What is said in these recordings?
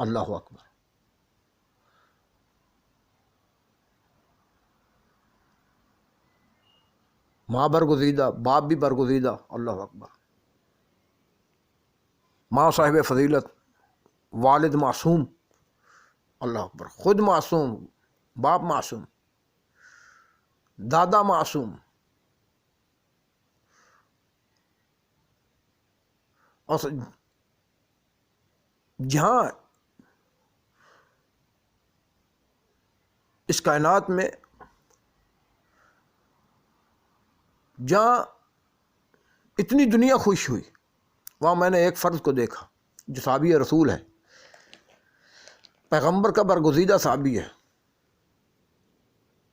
اللہ اکبر. ماں برگزیدہ، باپ بھی برگزیدہ، اللہ اکبر. ماں صاحب فضیلت، والد معصوم، اللہ اکبر. خود معصوم، باپ معصوم، دادا معصوم. اور جہاں اس کائنات میں جہاں اتنی دنیا خوش ہوئی، وہاں میں نے ایک فرد کو دیکھا جو صحابی رسول ہے، پیغمبر کا برگزیدہ صحابی ہے.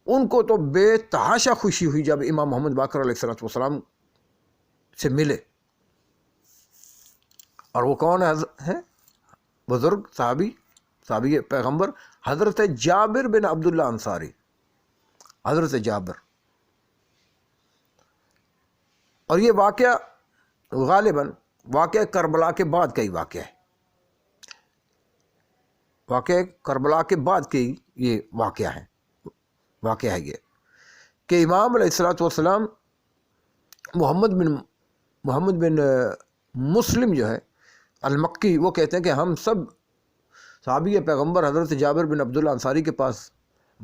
ان کو تو بے تحاشا خوشی ہوئی جب امام محمد باقر علیہ الصلوۃ والسلام سے ملے. اور وہ کون ہے؟ بزرگ صحابی پیغمبر حضرت جابر بن عبداللہ انصاری. حضرت جابر. اور یہ واقعہ غالباً واقعہ کربلا کے بعد کا ہی واقعہ ہے. واقعہ کربلا کے بعد کے یہ واقعہ ہے یہ کہ امام علیہ الصلوۃ والسلام محمد بن مسلم جو ہے المکی، وہ کہتے ہیں کہ ہم سب صحابی پیغمبر حضرت جابر بن عبداللہ انصاری کے پاس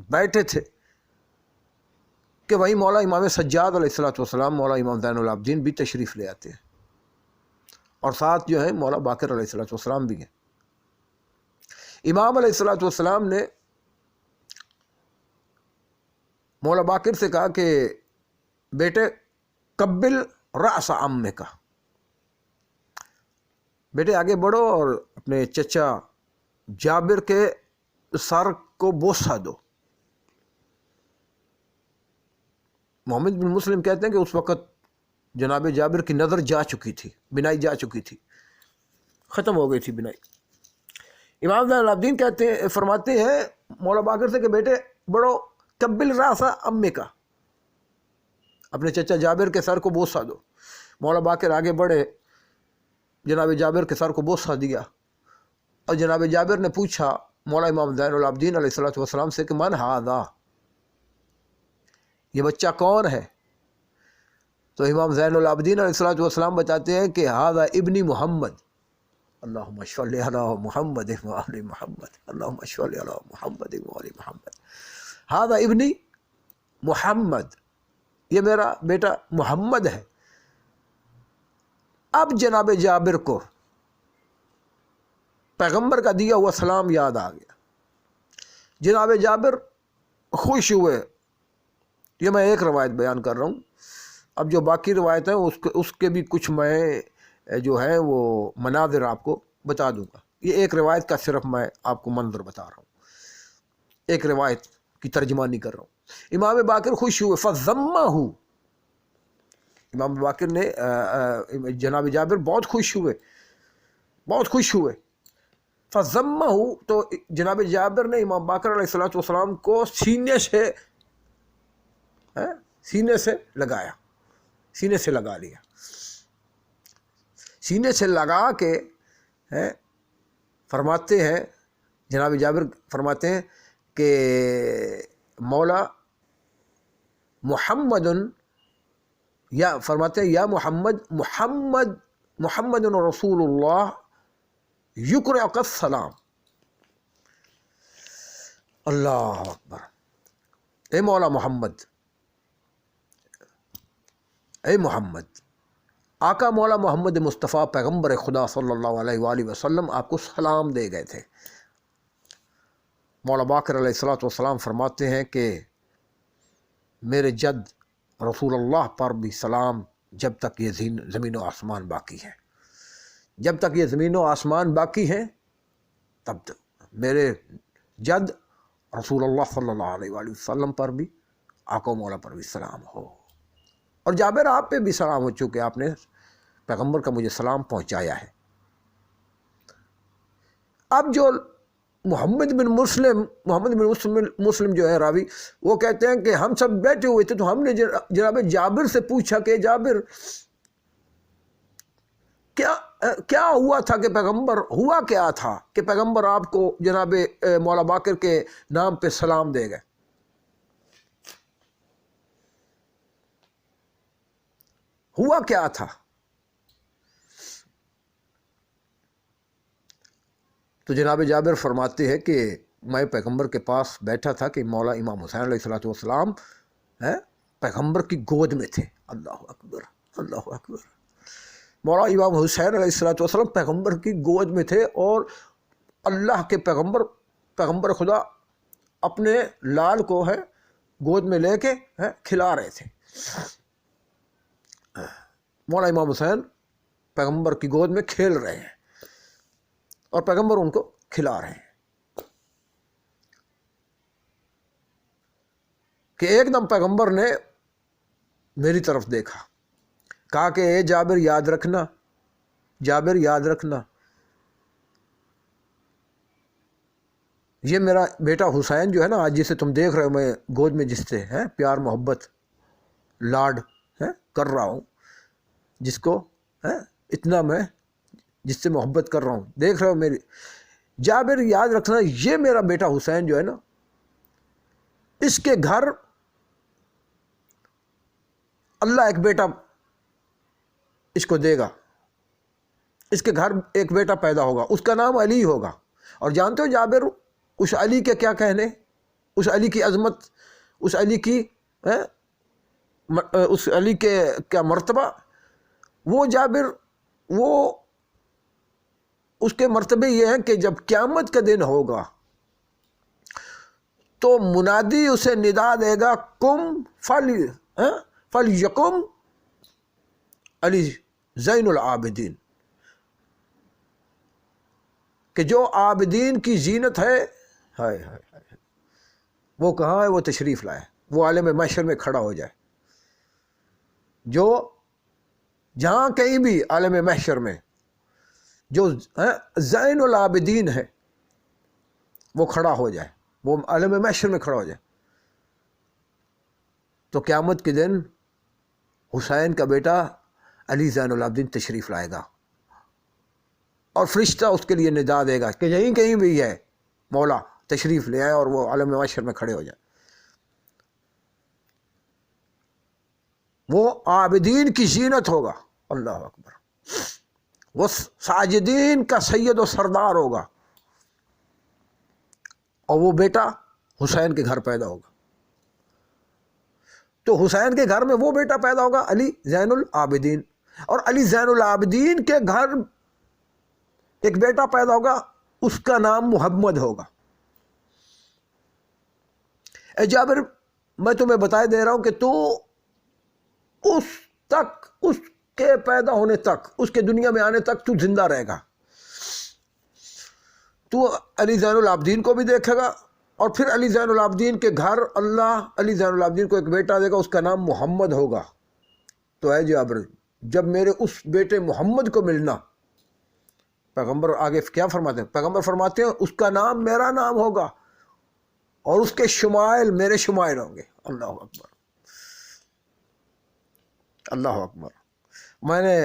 بیٹھے تھے کہ وہیں مولا امام سجاد علیہ الصلوۃ والسلام، مولا امام زین العابدین بھی تشریف لے آتے ہیں، اور ساتھ جو ہے مولا باقر علیہ الصلوۃ والسلام بھی ہیں. امام علیہ الصلوۃ والسلام نے مولا باقر سے کہا کہ بیٹے قبل رأس عمک، بیٹے آگے بڑھو اور اپنے چچا جابر کے سر کو بوسہ دو. محمد بن مسلم کہتے ہیں کہ اس وقت جناب جابر کی نظر جا چکی تھی، بینائی جا چکی تھی، ختم ہو گئی تھی بینائی. امام زین العابدین فرماتے ہیں مولا باقر سے کہ بیٹے بڑھو قبل رأس عمک، اپنے چچا جابر کے سر کو بوسہ دو. مولا باقر آگے بڑھے، جناب جابر کے سر کو بوسہ دیا، اور جناب جابر نے پوچھا مولا امام زین العابدین علیہ الصلوۃ والسلام سے کہ من ھذا، یہ بچہ کون ہے؟ تو امام زین العابدین علیہ الصلوۃ والسلام بتاتے ہیں کہ ھذا ابنی محمد، اللہم صلی علی محمد وآل محمد، اللہم صلی علی محمد وآل محمد. ھذا ابنی محمد، یہ میرا بیٹا محمد ہے. اب جناب جابر کو پیغمبر کا دیا ہوا سلام یاد آ گیا. جناب جابر خوش ہوئے. یہ میں ایک روایت بیان کر رہا ہوں، اب جو باقی روایت ہیں اس کے بھی کچھ میں جو ہے وہ مناظر آپ کو بتا دوں گا. یہ ایک روایت کا صرف میں آپ کو منظر بتا رہا ہوں، ایک روایت کی ترجمانی کر رہا ہوں. امام باقر خوش ہوئے، فضمہ، امام باقر نے جناب جابر بہت خوش ہوئے. فضمہ، تو جناب جابر نے امام باقر علیہ الصلوۃ والسلام کو سینے سے لگایا، سینے سے لگا لیا. سینے سے لگا کے فرماتے ہیں، جناب جابر فرماتے ہیں کہ مولا محمد، یا فرماتے ہیں یا محمد رسول اللہ یقرئک السلام. اللہ اکبر. اے مولا محمد، اے محمد، آقا مولا محمد مصطفیٰ پیغمبر خدا صلی اللہ علیہ وآلہ وسلم آپ کو سلام دے گئے تھے. مولا باقر علیہ الصلوۃ والسلام فرماتے ہیں کہ میرے جد رسول اللہ پر بھی سلام، جب تک یہ زمین و آسمان باقی ہے. جب تک یہ زمین و آسمان باقی ہیں تب تک میرے جد رسول اللہ صلی اللہ علیہ وآلہ وسلم پر بھی، آقا مولا پر بھی سلام ہو. اور جابر آپ پہ بھی سلام ہو، چونکہ آپ نے پیغمبر کا مجھے سلام پہنچایا ہے. اب جو محمد بن مسلم جو ہے راوی، وہ کہتے ہیں کہ ہم سب بیٹھے ہوئے تھے تو ہم نے جناب جابر سے پوچھا کہ جابر کیا کیا ہوا تھا کہ پیغمبر ہوا کیا تھا کہ پیغمبر آپ کو جناب مولا باقر کے نام پہ سلام دے گئے؟ ہوا کیا تھا؟ تو جناب جابر فرماتے ہیں کہ میں پیغمبر کے پاس بیٹھا تھا کہ مولا امام حسین علیہ الصلوۃ والسلام پیغمبر کی گود میں تھے۔ اللہ اکبر، اللہ اکبر۔ مولا امام حسین علیہ الصلوۃ والسلام پیغمبر کی گود میں تھے، اور اللہ کے پیغمبر خدا اپنے لال کو گود میں لے کے کھلا رہے تھے۔ مولا امام حسین پیغمبر کی گود میں کھیل رہے ہیں اور پیغمبر ان کو کھلا رہے ہیں کہ ایک دم پیغمبر نے میری طرف دیکھا، کہا کہ اے جابر یاد رکھنا، جابر یاد رکھنا، یہ میرا بیٹا حسین جو ہے نا، آج جسے تم دیکھ رہے ہو میں گود میں جس سے پیار محبت لاڈ کر رہا ہوں، جس کو اتنا میں جس سے محبت کر رہا ہوں، دیکھ رہے ہو میری، جابر یاد رکھنا یہ میرا بیٹا حسین جو ہے نا، اس کے گھر اللہ ایک بیٹا اس کو دے گا، اس کے گھر ایک بیٹا پیدا ہوگا، اس کا نام علی ہوگا۔ اور جانتے ہو جابر اس علی کے کیا کہنے، اس علی کی عظمت، اس علی کی اس علی کے کیا مرتبہ، وہ جابر وہ اس کے مرتبے یہ ہیں کہ جب قیامت کا دن ہوگا تو منادی اسے ندا دے گا، کم فل یقم علی زین العابدین، کہ جو عابدین کی زینت ہے، ہائے ہائے ہائے، وہ کہاں ہے؟ وہ تشریف لائے، وہ عالم محشر میں کھڑا ہو جائے، جو جہاں کہیں بھی عالم محشر میں جو زین العابدین ہے وہ کھڑا ہو جائے، وہ عالم محشر میں کھڑا ہو جائے، تو قیامت کے دن حسین کا بیٹا علی زین العابدین تشریف لائے گا، اور فرشتہ اس کے لیے ندا دے گا کہ یہیں کہیں بھی ہے مولا تشریف لے آئے، اور وہ عالم محشر میں کھڑے ہو جائے۔ وہ عابدین کی زینت ہوگا، اللہ اکبر، وہ ساجدین کا سید و سردار ہوگا، اور وہ بیٹا حسین کے گھر پیدا ہوگا۔ تو حسین کے گھر میں وہ بیٹا پیدا ہوگا علی زین العابدین، اور علی زین العابدین کے گھر ایک بیٹا پیدا ہوگا، اس کا نام محمد ہوگا۔ اے جابر میں تمہیں بتائے دے رہا ہوں کہ تو اس کے پیدا ہونے تک، اس کے دنیا میں آنے تک تو زندہ رہے گا، تو علی زین العابدین کو بھی دیکھے گا، اور پھر علی زین العابدین کے گھر اللہ علی زین العابدین کو ایک بیٹا دے گا، اس کا نام محمد ہوگا۔ تو اے جابر جب میرے اس بیٹے محمد کو ملنا، پیغمبر آگے کیا فرماتے ہیں؟ پیغمبر فرماتے ہیں اس کا نام میرا نام ہوگا، اور اس کے شمائل میرے شمائل ہوں گے۔ اللہ اکبر، اللہ اکبر۔ میں نے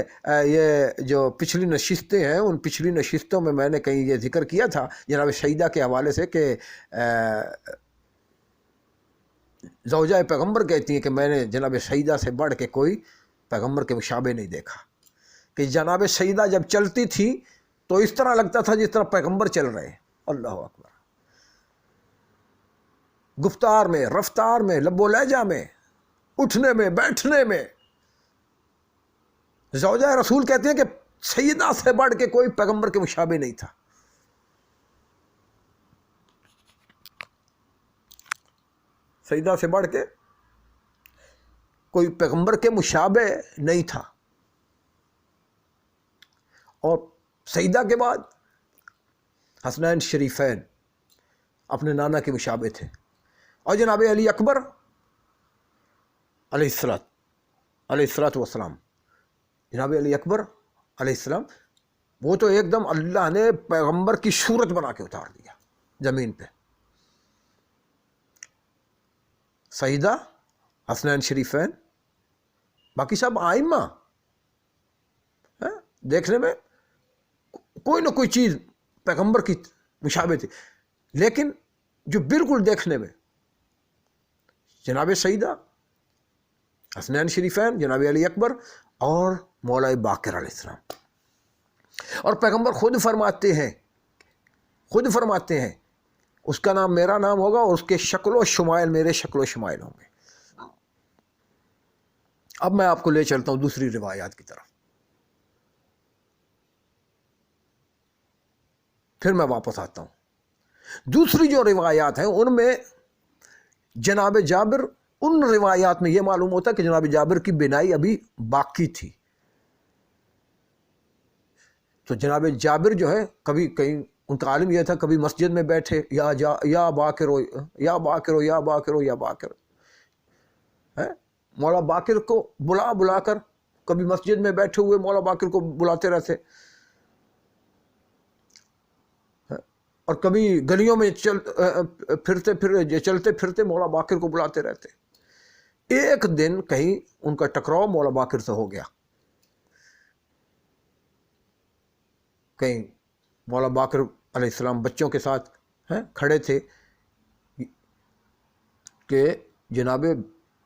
یہ جو پچھلی نشستیں ہیں، ان پچھلی نشستوں میں میں نے کہیں یہ ذکر کیا تھا جناب سیدہ کے حوالے سے کہ زوجہ پیغمبر کہتی ہیں کہ میں نے جناب سیدہ سے بڑھ کے کوئی پیغمبر کے مشابہ نہیں دیکھا، کہ جناب سیدہ جب چلتی تھی تو اس طرح لگتا تھا جس طرح پیغمبر چل رہے ہیں۔ اللہ اکبر، گفتار میں، رفتار میں، لب و لہجہ میں، اٹھنے میں، بیٹھنے میں، زوجہ رسول کہتے ہیں کہ سیدہ سے بڑھ کے کوئی پیغمبر کے مشابہ نہیں تھا۔ سیدہ سے بڑھ کے کوئی پیغمبر کے مشابہ نہیں تھا، اور سیدہ کے بعد حسنین شریفین اپنے نانا کے مشابہ تھے، اور جناب علی اکبر علیہ الصلوۃ والسلام، جناب علی اکبر علیہ السلام، وہ تو ایک دم اللہ نے پیغمبر کی صورت بنا کے اتار دیا زمین پہ۔ سیدہ، حسنین شریفین، باقی سب آئمہ دیکھنے میں کوئی نہ کوئی چیز پیغمبر کی مشابہ تھی، لیکن جو بالکل دیکھنے میں جناب سیدہ حسنین شریفین، جناب علی اکبر اور مولا باقر علیہ السلام. اور پیغمبر خود فرماتے ہیں اس کا نام میرا نام ہوگا اور اس کے شکل و شمائل میرے شکل و شمائل ہوں گے. اب میں آپ کو لے چلتا ہوں دوسری روایات کی طرف، پھر میں واپس آتا ہوں. دوسری جو روایات ہیں ان میں جناب جابر، ان روایات میں یہ معلوم ہوتا ہے کہ جناب جابر کی بینائی ابھی باقی تھی. تو جناب جابر جو ہے کبھی کہیں ان کا عالم یہ تھا، کبھی مسجد میں بیٹھے یا باقر یا باقر یا باقر یا باقر، مولا باقر کو بلا کر کبھی مسجد میں بیٹھے ہوئے مولا باقر کو بلاتے رہتے، اور کبھی گلیوں میں چلتے پھرتے مولا باقر کو بلاتے رہتے. ایک دن کہیں ان کا ٹکراؤ مولا باقر سے ہو گیا. کہیں مولا باقر علیہ السلام بچوں کے ساتھ کھڑے تھے کہ جناب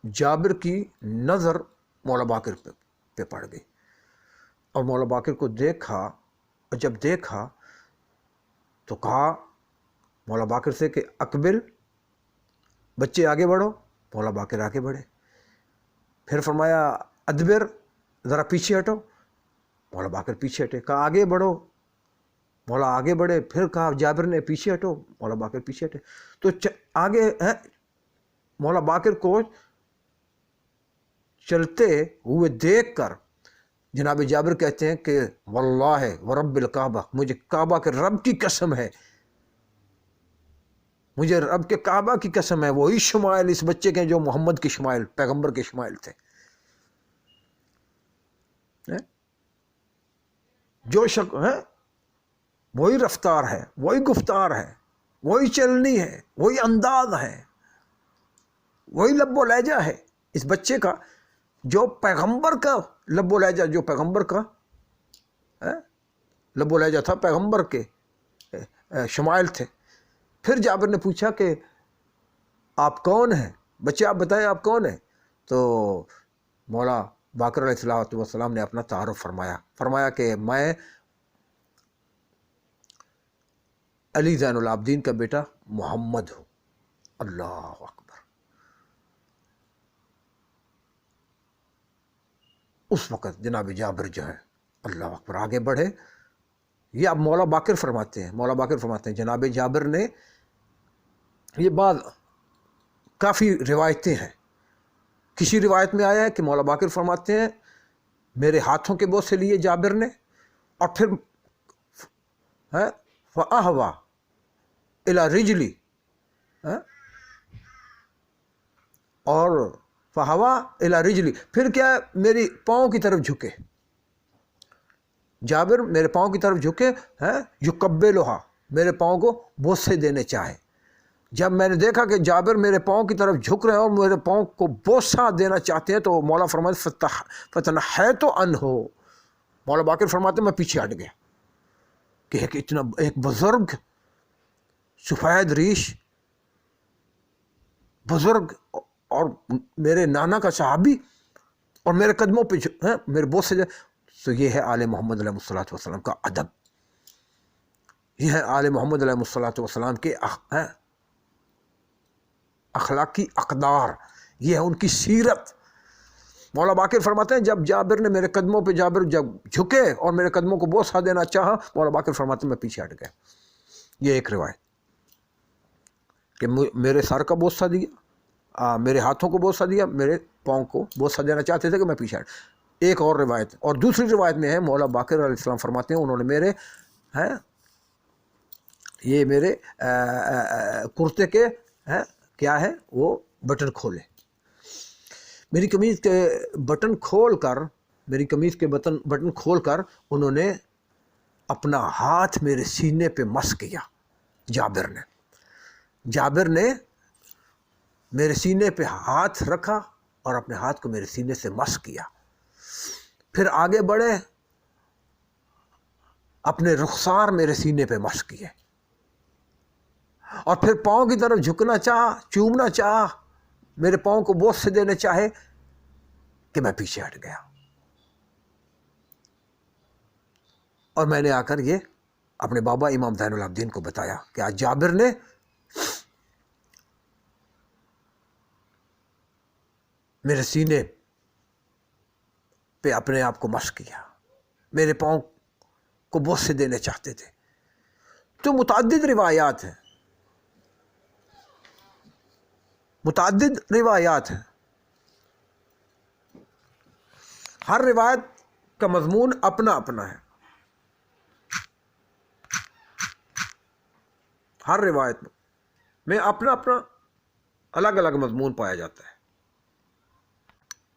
جابر کی نظر مولا باقر پہ پڑ گئی، اور مولا باقر کو دیکھا، اور جب دیکھا تو کہا مولا باقر سے کہ اقبل، بچے آگے بڑھو. مولا باقر آگے بڑھے. پھر فرمایا ادبر، ذرا پیچھے ہٹو. مولا باقر پیچھے ہٹے. کہا آگے بڑھو. مولا آگے بڑھے. پھر کہا جابر نے پیچھے ہٹو. مولا باقر پیچھے ہٹے. تو آگے مولا باقر کو چلتے ہوئے دیکھ کر جناب جابر کہتے ہیں کہ واللہ ورب الکعبہ، مجھے کعبہ کے رب کی قسم ہے، مجھے رب کے کعبہ کی قسم ہے، وہی شمائل اس بچے کے جو محمد کے شمائل، پیغمبر کے شمائل تھے. جو وہی رفتار ہے، وہی گفتار ہے، وہی چلنی ہے، وہی انداز ہے، وہی لب و لہجہ ہے اس بچے کا، جو پیغمبر کا لب و لہجہ، جو پیغمبر کا لب و لہجہ تھا، پیغمبر کے شمائل تھے. پھر جابر نے پوچھا کہ آپ کون ہیں؟ بچے آپ بتائیں آپ کون ہیں؟ تو مولا باقر علیہ السلام نے اپنا تعارف فرمایا کہ میں علی زین العابدین کا بیٹا محمد ہوں. اللہ اکبر. اس وقت جناب جابر جو ہے اللہ اکبر آگے بڑھے. یہ اب مولا باقر فرماتے ہیں جناب جابر نے، یہ بات کافی روایتیں ہیں. کسی روایت میں آیا ہے کہ مولا باقر فرماتے ہیں میرے ہاتھوں کے بوسے لیے جابر نے، اور پھر فَأَهْوَى إِلَى رِجْلِي، اور فَهَوَى إِلَى رِجْلِي، پھر کیا میری پاؤں کی طرف جھکے. جابر میرے پاؤں کی طرف جھکے، یقبلھا، میرے پاؤں کو بوسے دینے چاہے. جب میں نے دیکھا کہ جابر میرے پاؤں کی طرف جھک رہے ہیں اور میرے پاؤں کو بوسہ دینا چاہتے ہیں، تو مولا فرماتے فَتَنَحَّيْتُ عَنْهُ، مولا باقر فرماتے ہیں میں پیچھے ہٹ گیا کہ ایک بزرگ سفید ریش بزرگ اور میرے نانا کا صحابی اور میرے قدموں پہ میرے بوسے دے. تو یہ ہے آل محمد علیہ السلام کا ادب، یہ ہے آل محمد علیہ السلام کے اخلاقی اقدار، یہ ہے ان کی سیرت. مولا باقر فرماتے ہیں جب جابر نے میرے قدموں پہ جابر جب جھکے اور میرے قدموں کو بوسہ دینا چاہا، مولا باقر فرماتے ہیں میں پیچھے ہٹ گیا. یہ ایک روایت کہ میرے سر کا بوسہ دیا، میرے ہاتھوں کو بوسہ دیا، میرے پاؤں کو بوسہ دینا چاہتے تھے کہ میں پیچھے ہٹ. ایک اور روایت، اور دوسری روایت میں ہے مولا باقر علیہ السلام فرماتے ہیں انہوں نے میرے یہ میرے کرتے کے کیا ہے وہ بٹن کھولے، میری قمیض کے بٹن کھول کر، میری قمیض کے بٹن کھول کر انہوں نے اپنا ہاتھ میرے سینے پہ مس کیا. جابر نے میرے سینے پہ ہاتھ رکھا اور اپنے ہاتھ کو میرے سینے سے مس کیا. پھر آگے بڑھے اپنے رخسار میرے سینے پہ مس کیے اور پھر پاؤں کی طرف جھکنا چاہا، چومنا چاہا، میرے پاؤں کو بوس سے دینے چاہے کہ میں پیچھے ہٹ گیا. اور میں نے آ کر یہ اپنے بابا امام زین العابدین کو بتایا کہ آج جابر نے میرے سینے پہ اپنے آپ کو مس کیا، میرے پاؤں کو بوس سے دینے چاہتے تھے. تو متعدد روایات ہیں، متعدد روایات ہیں. ہر روایت کا مضمون اپنا اپنا ہے، ہر روایت میں اپنا اپنا الگ الگ مضمون پایا جاتا ہے.